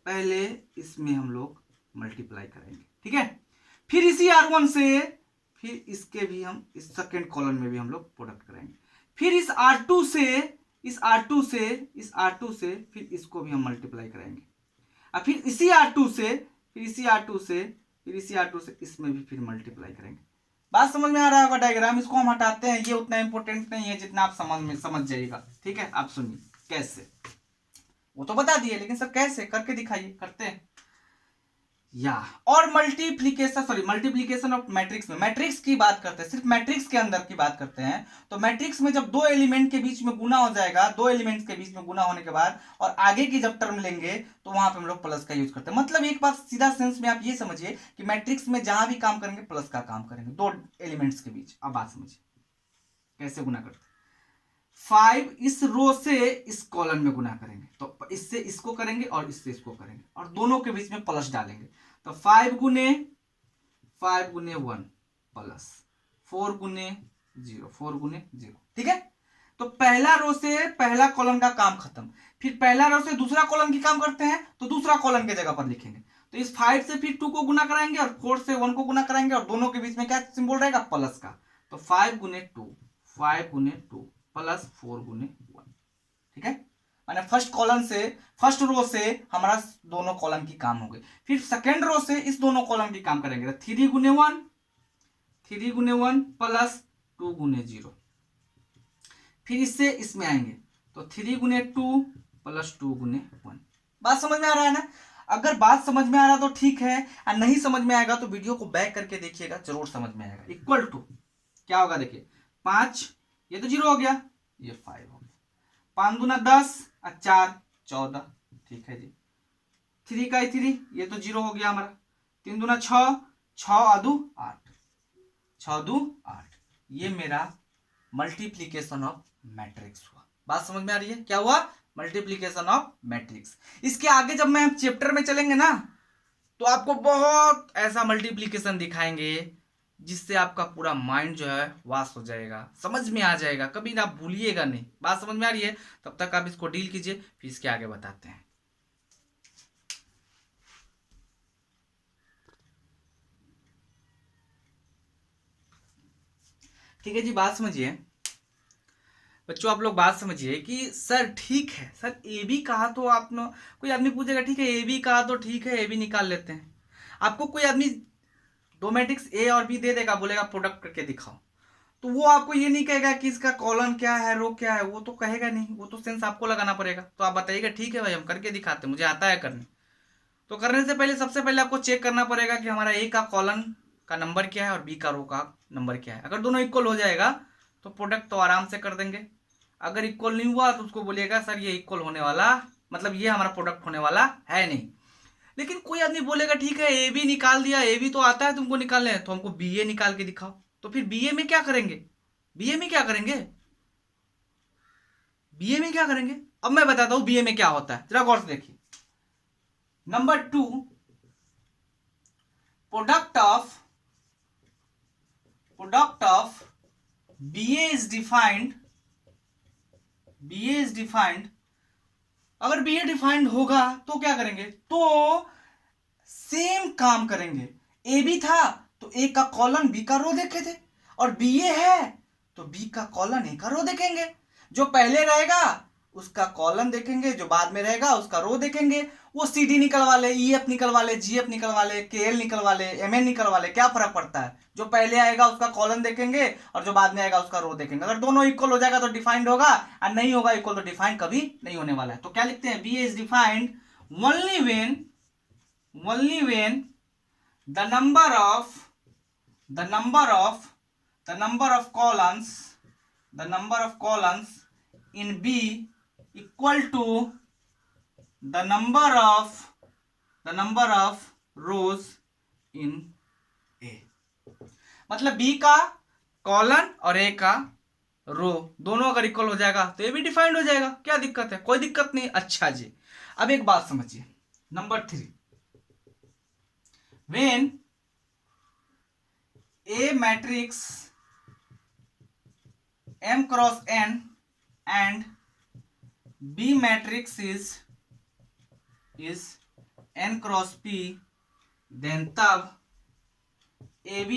पहले इसमें हम लोग मल्टीप्लाई करेंगे, ठीक है। फिर इसी R1 से फिर इसके भी हम इस सेकेंड कॉलम में भी हम लोग प्रोडक्ट करेंगे। फिर इस R2 से फिर इसको भी हम मल्टीप्लाई करेंगे। और फिर इसी R2 से इसमें भी फिर मल्टीप्लाई करेंगे। बात समझ में आ रहा होगा। डायग्राम इसको हम हटाते हैं, ये उतना इंपॉर्टेंट नहीं है जितना आप समझ जाइएगा, ठीक है। आप सुनिए कैसे, वो तो बता दिए, लेकिन सर कैसे करके दिखाइए, करते हैं या। और मल्टीप्लीकेशन ऑफ मैट्रिक्स में, मैट्रिक्स की बात करते हैं, सिर्फ मैट्रिक्स के अंदर की बात करते हैं। तो मैट्रिक्स में जब 2 एलिमेंट के बीच में गुना हो जाएगा, 2 एलिमेंट्स के बीच में गुना होने के बाद और आगे की जब टर्म लेंगे तो वहां पे हम लोग प्लस का यूज करते हैं। मतलब एक बात सीधा सेंस में आप ये समझिए कि मैट्रिक्स में जहां भी काम करेंगे प्लस का काम करेंगे 2 एलिमेंट्स के बीच। अब बात समझिए कैसे गुना करते हैं। 5 इस रो से इस कॉलम में गुना करेंगे, तो इससे इसको करेंगे और इससे इसको करेंगे और दोनों के बीच में प्लस डालेंगे। तो 5 गुने 1 प्लस 4 गुने 0, ठीक है। तो पहला रो से पहला कॉलम का काम खत्म। फिर पहला रो से दूसरा कॉलम की काम करते हैं, तो दूसरा कॉलम के जगह पर लिखेंगे। तो इस 5 से फिर 2 को गुना कराएंगे और 4 से 1 को गुना कराएंगे और दोनों के बीच में क्या सिंबल रहेगा, प्लस का। तो 5 गुने 2 प्लस 4 गुने 1, ठीक है। माने फर्स्ट रो से हमारा दोनों कॉलम की काम हो गई। फिर सेकेंड रो से इस दोनों कॉलम की काम करेंगे। 3 गुने 1 प्लस 2 गुने 0। फिर इससे इसमें आएंगे तो 3 गुने 2 प्लस 2 गुने 1। बात समझ में आ रहा है ना। अगर बात समझ में आ रहा तो ठीक है, और नहीं समझ में आएगा तो वीडियो को बैक करके देखिएगा, जरूर समझ में आएगा। इक्वल टू क्या होगा, देखिए 5, ये तो 0 हो गया, ये 5 हो गया। 5 दूना 10 और 4 14, ठीक है जी। 3 का 3, ये तो 0 हो गया हमारा। 3 दूना 6, 6 आदू 8, 6 दू 8। ये मेरा मल्टीप्लीकेशन ऑफ मैट्रिक्स हुआ। बात समझ में आ रही है, क्या हुआ, मल्टीप्लीकेशन ऑफ मैट्रिक्स। इसके आगे जब मैं चैप्टर में चलेंगे ना, तो आपको बहुत ऐसा मल्टीप्लीकेशन दिखाएंगे जिससे आपका पूरा माइंड जो है वाश हो जाएगा, समझ में आ जाएगा, कभी ना भूलिएगा नहीं। बात समझ में आ रही है, तब तक आप इसको डील कीजिए, फिर इसके आगे बताते हैं। ठीक है जी, बात समझिए बच्चों, आप लोग बात समझिए कि सर ठीक है, सर ए बी कहा तो आप न, कोई आदमी पूछेगा ठीक है ए बी कहा तो ठीक है, ए बी निकाल लेते हैं। आपको कोई आदमी दो मैट्रिक्स ए और बी दे देगा, बोलेगा प्रोडक्ट करके दिखाओ, तो वो आपको ये नहीं कहेगा कि इसका कॉलम क्या है, रो क्या है, वो तो कहेगा नहीं, वो तो सेंस आपको लगाना पड़ेगा। तो आप बताइएगा ठीक है भाई हम करके दिखाते हैं, मुझे आता है करने। तो करने से पहले सबसे पहले आपको चेक करना पड़ेगा कि हमारा ए का कॉलम का नंबर क्या है और बी का रो का नंबर क्या है। अगर दोनों इक्वल हो जाएगा तो प्रोडक्ट तो आराम से कर देंगे। अगर इक्वल नहीं हुआ तो उसको बोलिएगा सर ये इक्वल होने वाला, मतलब ये हमारा प्रोडक्ट होने वाला है नहीं। लेकिन कोई आदमी बोलेगा ठीक है ए बी निकाल दिया, ए बी तो आता है तुमको निकालने, तो हमको बी ए निकाल के दिखाओ। तो फिर बी ए में क्या करेंगे, बीए में क्या करेंगे, बीए में क्या करेंगे, अब मैं बताता हूं बीए में क्या होता है, जरा गौर से देखिए। Number 2, product of BA is defined, BA is defined. अगर बीए डिफाइंड होगा तो क्या करेंगे, तो सेम काम करेंगे। ए बी था तो ए का कॉलम बी का रो देखे थे, और बीए है तो बी का कॉलम ए का रो देखेंगे। जो पहले रहेगा उसका कॉलम देखेंगे, जो बाद में रहेगा उसका रो देखेंगे। वो सी डी निकलवा ले, ई एफ निकलवा ले, जी एफ निकलवा ले, के एल निकलवा ले, एम एन निकलवा ले, क्या फर्क पड़ता है। जो पहले आएगा उसका कॉलम देखेंगे और जो बाद में आएगा उसका रो देखेंगे। अगर दोनों इक्वल हो जाएगा तो डिफाइंड होगा, और नहीं होगा इक्वल तो डिफाइंड कभी नहीं होने वाला है। तो क्या लिखते हैं, B is defined only when the number of columns in B equal to the number of rows in A। मतलब B का कॉलम और A का रो दोनों अगर इक्वल हो जाएगा तो ये भी डिफाइंड हो जाएगा। क्या दिक्कत है, कोई दिक्कत नहीं। अच्छा जी, अब एक बात समझिए, number 3, when A matrix M cross N and B matrix is N cross P, then तब AB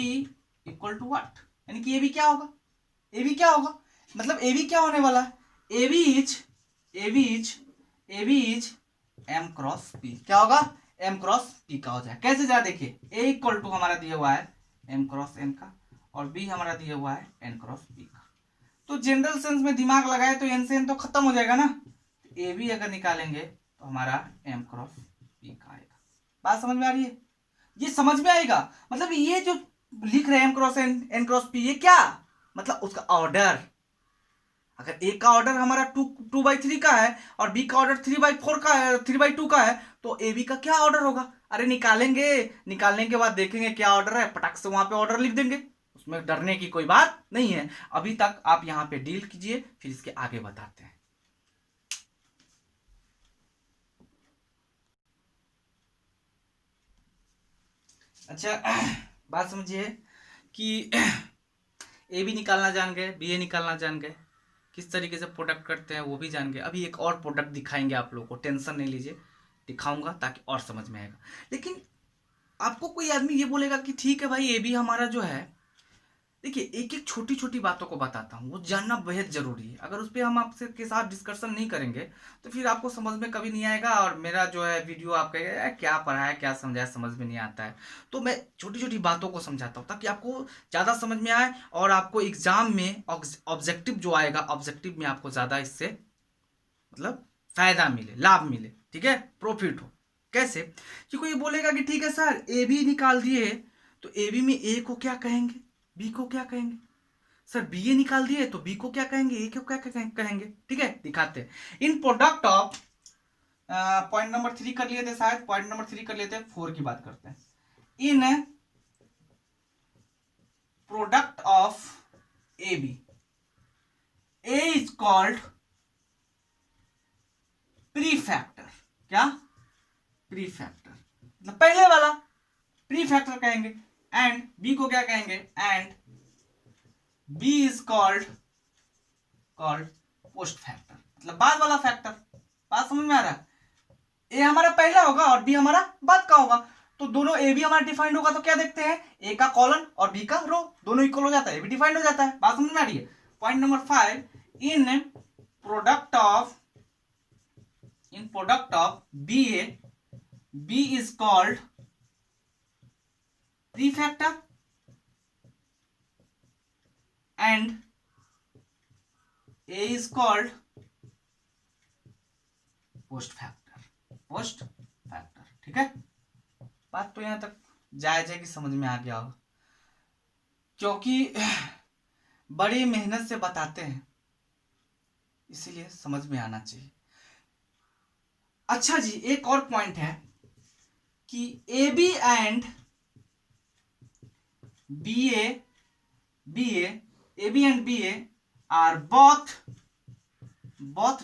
इक्वल टू व्हाट, यानी कि AB क्या होगा, AB क्या होगा, मतलब AB क्या होने वाला है, AB is M cross P, क्या होगा, M क्रॉस P का हो जाए। कैसे जा, देखिए A इक्वल टू हमारा दिया हुआ है M क्रॉस N का और B हमारा दिया हुआ है N क्रॉस P का। तो जनरल सेंस में दिमाग लगाए तो एन से एन तो खत्म हो जाएगा ना, ए भी अगर निकालेंगे तो हमारा एम क्रॉस पी का आएगा। बात समझ में आ रही है, ये समझ में आएगा, मतलब ये जो लिख रहे हैं M cross N cross P, ये क्या मतलब उसका ऑर्डर, अगर ए का ऑर्डर हमारा 2/3 का है और बी का ऑर्डर 3/4 का है, 3/2 का है, तो ए बी का क्या ऑर्डर होगा, अरे निकालेंगे, निकालने के बाद देखेंगे क्या ऑर्डर है, पटक से वहां पे ऑर्डर लिख देंगे, उसमें डरने की कोई बात नहीं है। अभी तक आप यहां पे डील कीजिए, फिर इसके आगे बताते हैं। अच्छा बात समझिए कि ए बी निकालना जान गए, बी ए निकालना जान गए, किस तरीके से प्रोडक्ट करते हैं वो भी जान गए। अभी एक और प्रोडक्ट दिखाएंगे आप लोगों को, टेंशन नहीं लीजिए, दिखाऊंगा ताकि और समझ में आएगा। लेकिन आपको कोई आदमी ये बोलेगा कि ठीक है भाई ए बी हमारा जो है, देखिए एक एक छोटी छोटी बातों को बताता हूँ, वो जानना बेहद जरूरी है। अगर उस पर हम आपसे के साथ डिस्कशन नहीं करेंगे तो फिर आपको समझ में कभी नहीं आएगा, और मेरा जो है वीडियो आप कहेगा क्या पढ़ाया क्या समझाया समझ में नहीं आता है। तो मैं छोटी छोटी बातों को समझाता हूँ ताकि आपको ज़्यादा समझ में आए, और आपको एग्जाम में ऑब्जेक्टिव जो आएगा, ऑब्जेक्टिव में आपको ज़्यादा इससे मतलब फायदा मिले, लाभ मिले, ठीक है, प्रॉफिट हो। कैसे कि कोई बोलेगा कि ठीक है सर ए बी निकाल दिए, तो ए बी में ए को क्या कहेंगे, बी को क्या कहेंगे, सर बी ए निकाल दिए तो बी को क्या कहेंगे, ए को क्या कहेंगे, ठीक है, दिखाते हैं। In product of point number 3 कर लिए थे, शायद पॉइंट नंबर 3 कर लिए थे, 4 की बात करते हैं। In product of A B, A is called prefactor, क्या, प्रीफैक्टर, मतलब पहले वाला प्रीफैक्टर कहेंगे, एंड बी को क्या कहेंगे, and B is called post factor, मतलब बाद वाला फैक्टर। बात समझ में आ रहा है, ए हमारा पहला होगा और बी हमारा बाद का होगा, तो दोनों ए बी हमारा डिफाइंड होगा तो क्या देखते हैं, ए का कॉलन और बी का रो दोनों इक्वल हो जाता है, ए बी डिफाइंड हो जाता है। बात समझ में आ रही है। Point number 5, in product of B A, B is called prefactor and A is called post factor, ठीक है। बात तो यहां तक जायज है कि समझ में आ गया होगा, क्योंकि बड़ी मेहनत से बताते हैं, इसीलिए समझ में आना चाहिए। अच्छा जी, एक और पॉइंट है कि A B and B A are both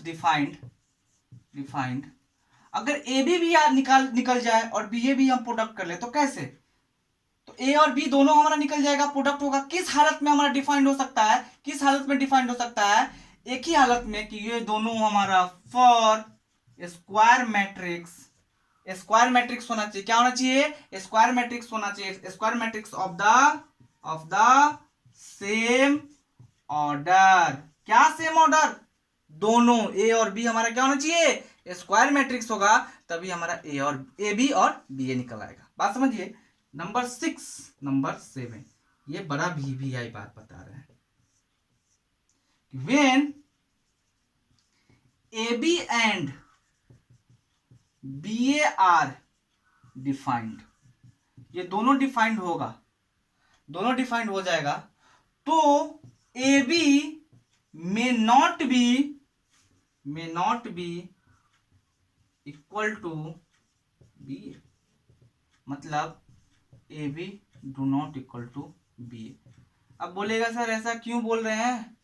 defined. अगर ए बी यार निकल जाए और बी ए भी हम प्रोडक्ट कर ले तो कैसे, तो ए और बी दोनों हमारा निकल जाएगा, प्रोडक्ट होगा। किस हालत में हमारा डिफाइंड हो सकता है, किस हालत में डिफाइंड हो सकता है, एक ही हालत में कि ये दोनों हमारा फॉर स्क्वायर मैट्रिक्स होना चाहिए। क्या होना चाहिए, स्क्वायर मैट्रिक्स होना चाहिए, square matrix of the same order. क्या सेम ऑर्डर, दोनों ए और बी हमारा क्या होना चाहिए, स्क्वायर मैट्रिक्स होगा, तभी हमारा ए बी और बी ए निकल आएगा। बात समझिए। नंबर 7, ये बड़ा VVI बात बता रहे हैं। When A B and B A are defined, ये दोनों डिफाइंड हो जाएगा, तो A B may not be equal to B A, मतलब A B do not equal to B A. अब बोलेगा सर ऐसा क्यों बोल रहे हैं,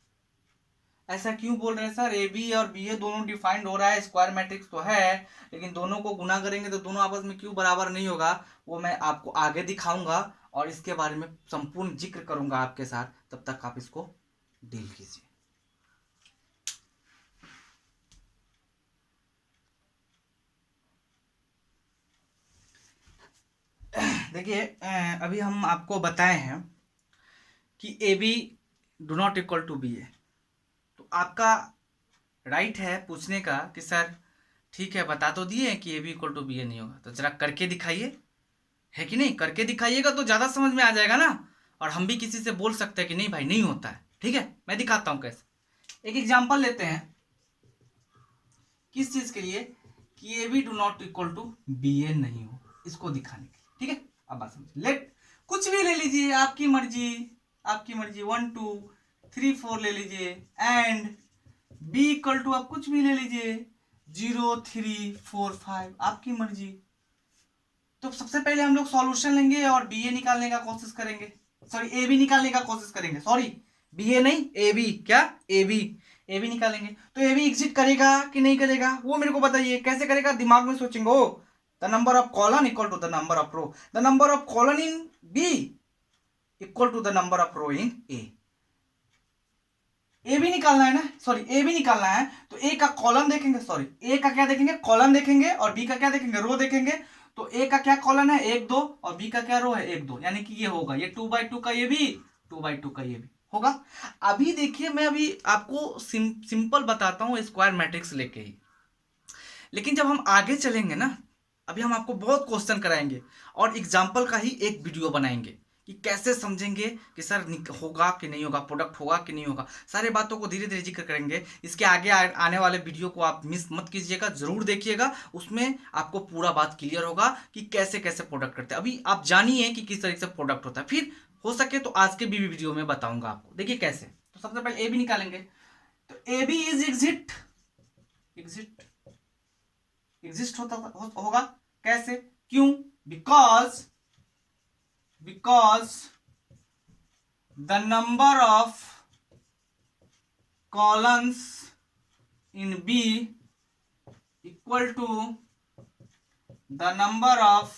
ऐसा क्यों बोल रहे हैं सर? ए बी और बी ए दोनों डिफाइंड हो रहा है, स्क्वायर मैट्रिक्स तो है, लेकिन दोनों को गुना करेंगे तो दोनों आपस में क्यों बराबर नहीं होगा, वो मैं आपको आगे दिखाऊंगा और इसके बारे में संपूर्ण जिक्र करूंगा आपके साथ। तब तक आप इसको डील कीजिए। देखिए, अभी हम आपको बताए हैं कि A B do not equal to B A, तो आपका राइट है पूछने का कि सर ठीक है, बता तो दिए कि A B equal to B A नहीं होगा, तो जरा करके दिखाइए, है कि नहीं? करके दिखाइएगा तो ज़्यादा समझ में आ जाएगा ना, और हम भी किसी से बोल सकते हैं कि नहीं भाई नहीं होता है। ठीक है, मैं दिखाता हूँ कैसे। एक एग्जाम्पल लेते हैं, किस चीज़ के लिए? कि A B do not equal to B A नहीं हो, इसको दिखाने के लिए। ठीक है, अब बात समझिए। लेट कुछ भी ले लीजिए, आपकी मर्जी, आपकी मर्जी, 1 2 3 4 ले लीजिए, एंड बी इक्वल टू आप कुछ भी ले लीजिए, 0 3 4 5, आपकी मर्जी। तो सबसे पहले हम लोग सॉल्यूशन लेंगे और बी ए निकालने का कोशिश करेंगे, सॉरी ए बी निकालने का कोशिश करेंगे, सॉरी बी ए नहीं ए बी, क्या ए बी निकालेंगे। तो ए बी एग्जिट करेगा कि नहीं करेगा वो मेरे को बताइए, कैसे करेगा? दिमाग में सोचेंगे। Oh, the number of column equal to the number of row, the number of column in B equal to the number of row in A B निकालना है ना, सॉरी ए बी निकालना है, तो ए का कॉलम देखेंगे, सॉरी ए का क्या देखेंगे? कॉलम देखेंगे, और बी का क्या देखेंगे? रो देखेंगे। तो ए का क्या कॉलम है? 1 2, और बी का क्या रो है? 1 2, यानी कि ये होगा, ये 2/2 का ये भी, 2/2 का ये भी होगा। अभी देखिए, मैं अभी आपको सिंपल बताता हूँ स्क्वायर मैट्रिक्स लेके ही, लेकिन जब हम आगे चलेंगे ना, अभी हम आपको बहुत क्वेश्चन कराएंगे और एग्जाम्पल का ही एक वीडियो बनाएंगे कि कैसे समझेंगे कि सर होगा कि नहीं होगा, प्रोडक्ट होगा कि नहीं होगा। सारे बातों को धीरे धीरे जिक्र करेंगे। इसके आगे आने वाले वीडियो को आप मिस मत कीजिएगा, जरूर देखिएगा, उसमें आपको पूरा बात क्लियर होगा कि कैसे कैसे प्रोडक्ट करते हैं। अभी आप जानिए कि किस तरीके से प्रोडक्ट होता है, फिर हो सके तो आज के भी वीडियो में बताऊंगा आपको। देखिए कैसे। तो सबसे पहले ए बी निकालेंगे, तो ए बी इज एग्जिस्ट होगा। कैसे? क्यों? Because the number of columns in B equal to the number of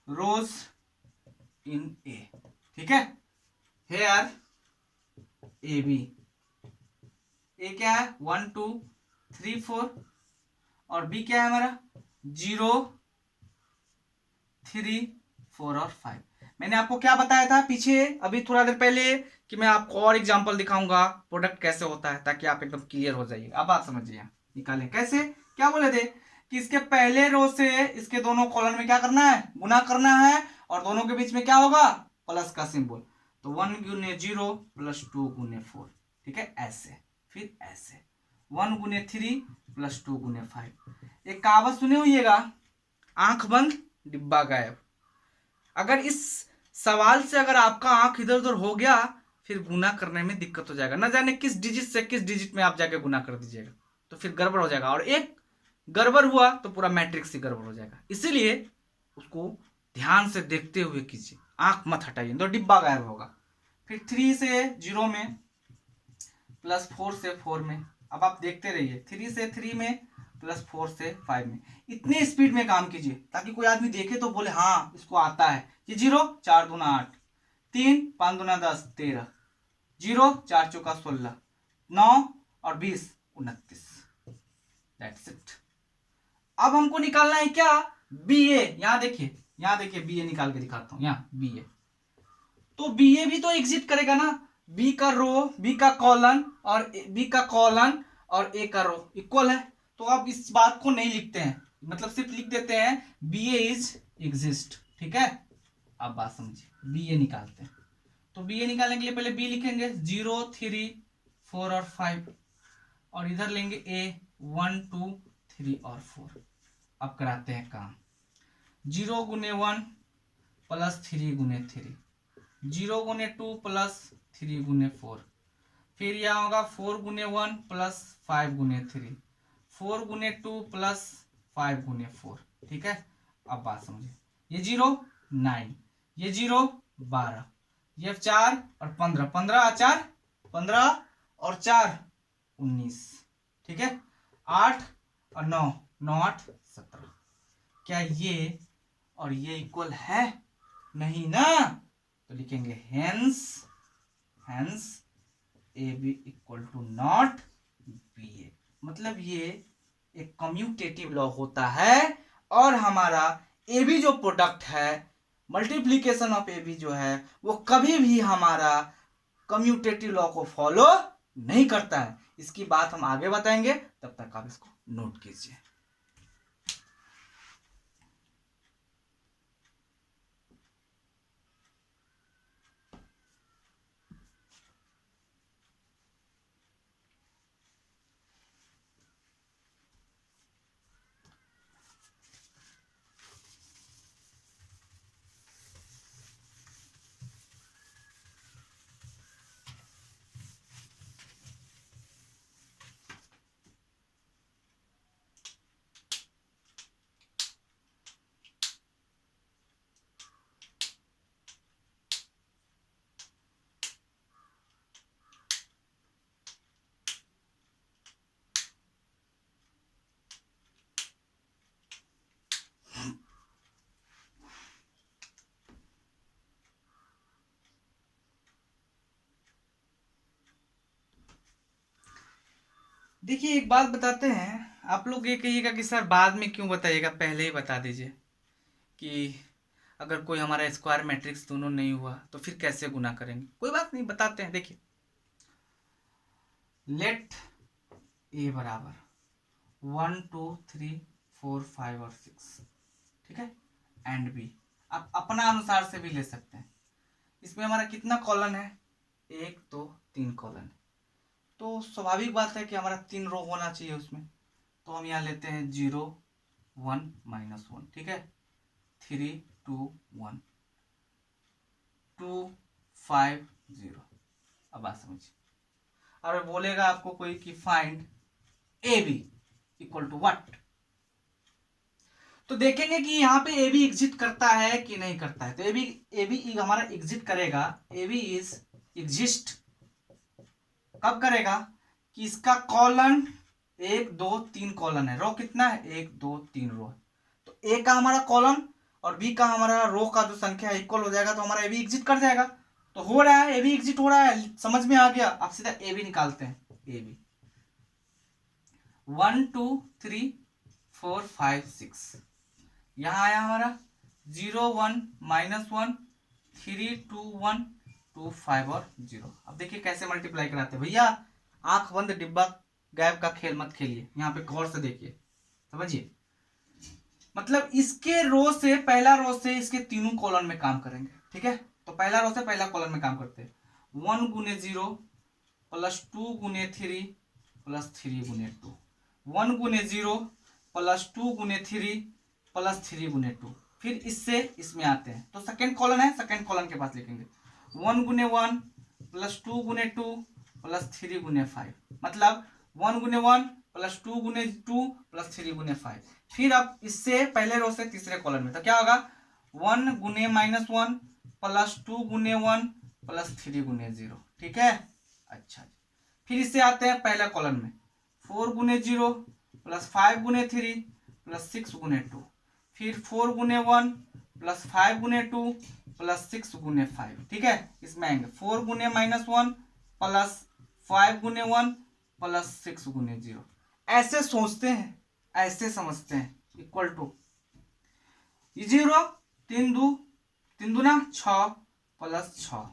rows in A। ठीक है, here A B, A क्या है? 1 2 3 4, और B क्या है हमारा? 0 3 4 और 5। मैंने आपको क्या बताया था पीछे अभी थोड़ा देर पहले कि मैं आपको और एग्जांपल दिखाऊंगा प्रोडक्ट कैसे होता है, ताकि आप एकदम क्लियर हो जाइए। अब बात समझिए, निकालें कैसे। क्या बोले थे कि इसके पहले रो से इसके दोनों कॉलम में क्या करना है? गुना करना है, और दोनों के बीच में क्या होगा? प्लस का सिंबल। तो 1 गुने 0 प्लस 2 गुने 4। ठीक है, ऐसे, फिर ऐसे 1 गुने 3 प्लस 2 गुने 5। एक कहावत सुने होइएगा, आंख बंद डिब्बा गायब। अगर इस सवाल से अगर आपका आंख इधर उधर हो गया, फिर गुना करने में दिक्कत हो जाएगा, ना जाने किस डिजिट से किस डिजिट में आप जाके गुना कर दीजिएगा, तो फिर गड़बड़ हो जाएगा, और एक गड़बड़ हुआ तो पूरा मैट्रिक्स ही गड़बड़ हो जाएगा। इसीलिए उसको ध्यान से देखते हुए कीजिए, आंख मत हटाइए, तो डिब्बा गायब होगा। फिर 3 से 0 में, प्लस 4 से 4 में। अब आप देखते रहिए, 3 से 3 में, प्लस 4 से 5 में। इतनी स्पीड में काम कीजिए ताकि कोई आदमी देखे तो बोले हाँ इसको आता है। ये 0 4 दूना 8, 3 5 दूना 10 13, 0 4 चौका 16, 9 और 20 29। That's it. अब हमको निकालना है क्या? बी ए। यहां देखिए बी ए निकाल के दिखाता हूं, यहाँ बी ए। तो बी ए भी तो एग्जिट करेगा ना, बी का रो, बी का कॉलन और ए का रो इक्वल है। तो आप इस बात को नहीं लिखते हैं, मतलब सिर्फ लिख देते हैं बी ए इज एग्जिस्ट। ठीक है, अब बात समझिए, बी ए निकालते हैं। तो बी ए निकालने के लिए पहले बी लिखेंगे, 0 3 4 और 5, और इधर लेंगे ए 1 2 3 और 4। अब कराते हैं काम। 0 गुने 1 प्लस 3 गुने 3, 0 गुने 2 प्लस 3 गुने 4, फिर यह होगा 4 गुने 1 प्लस 5 गुने 3, 4 गुने 2 प्लस 5 गुने 4। ठीक है, अब बात समझिए, ये 0 9, ये 0 12, ये 4 और 15, 15 4 15 और 4 19, ठीक है। 8 और 9, 9 8 17। क्या ये और ये इक्वल है? नहीं ना, तो लिखेंगे hence A B equal to not B A. मतलब ये एक कम्यूटेटिव लॉ होता है और हमारा ए बी जो प्रोडक्ट है, मल्टीप्लीकेशन ऑफ ए बी जो है, वो कभी भी हमारा कम्यूटेटिव लॉ को फॉलो नहीं करता है। इसकी बात हम आगे बताएंगे, तब तक आप इसको नोट कीजिए। देखिए, एक बात बताते हैं। आप लोग ये कहिएगा कि सर बाद में क्यों बताइएगा, पहले ही बता दीजिए कि अगर कोई हमारा स्क्वायर मैट्रिक्स दोनों नहीं हुआ तो फिर कैसे गुना करेंगे। कोई बात नहीं, बताते हैं। देखिए, लेट ए बराबर 1 2 3 4 5 और 6, ठीक है, एंड बी आप अपना अनुसार से भी ले सकते हैं। इसमें हमारा कितना कॉलम है? 1 2 3 कॉलम। तो स्वाभाविक बात है कि हमारा 3 रो होना चाहिए उसमें। तो हम यहाँ लेते हैं 0 1 -1, ठीक है, 3 2 1 2 5 0। अब बात समझिए। और बोलेगा आपको कोई कि find A B equal to what, तो देखेंगे कि यहाँ पे ए बी एग्जिट करता है कि नहीं करता है। तो ए बी हमारा एग्जिट करेगा। ए बी इज एग्जिस्ट कब करेगा कि इसका कॉलन 1 2 3 कॉलन है। रो कितना है? 1 2 3 रो है। तो ए का हमारा कॉलन और बी का हमारा रो का जो संख्या है इक्वल हो जाएगा, तो हमारा ए बी एग्जिट कर जाएगा। तो हो रहा है, ए बी एग्जिट हो रहा है, समझ में आ गया। आप सीधा ए बी निकालते हैं। ए बी 1 2 3 4 5 6, यहाँ आया हमारा 0 1 -1 3 2 1 2 5 और 0। अब देखिए कैसे मल्टीप्लाई कराते हैं। भैया आंख बंद डिब्बा गायब का खेल मत खेलिए, यहाँ पे गौर से देखिए, समझिए। मतलब इसके रो से, पहला रो से इसके तीनों कॉलम में काम करेंगे, ठीक है। तो पहला रो से पहला कॉलम में काम करते हैं। 1 गुने 0 प्लस 2 गुने 3 प्लस 3 गुने 2, 1 गुने 0 प्लस 2 गुने 3 प्लस 3 गुने 2। फिर इससे इसमें आते हैं, तो सेकेंड कॉलम है, सेकेंड कॉलम के पास लिखेंगे 1 गुने 1 प्लस 2 गुने 2 प्लस 3 गुने 5। मतलब 1 गुने 1 प्लस 2 गुने 2 प्लस 3 गुने 5। फिर अब इससे पहले रो से तीसरे कॉलम में, तो क्या होगा 1 गुने -1 प्लस 2 गुने 1 प्लस 3 गुने 0, ठीक है। अच्छा, फिर इससे आते हैं पहला कॉलम में 4 गुने 0 प्लस 5 गुने 3 प्लस 6 गुने 2। फिर 4 गुने 1 प्लस 5 गुने 2 प्लस 6 गुने 5, ठीक है। इसमें आएंगे 4 गुने -1 प्लस 5 गुने 1 प्लस 6 गुने 0। ऐसे सोचते हैं, ऐसे समझते हैं। इक्वल टू 0 3 दूना 6 प्लस 6।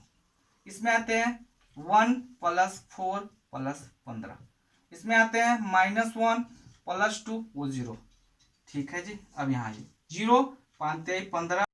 इसमें आते हैं 1 प्लस 4 प्लस 15। इसमें आते हैं -1 प्लस 2 वो 0, ठीक है जी। अब यहाँ 0 5 15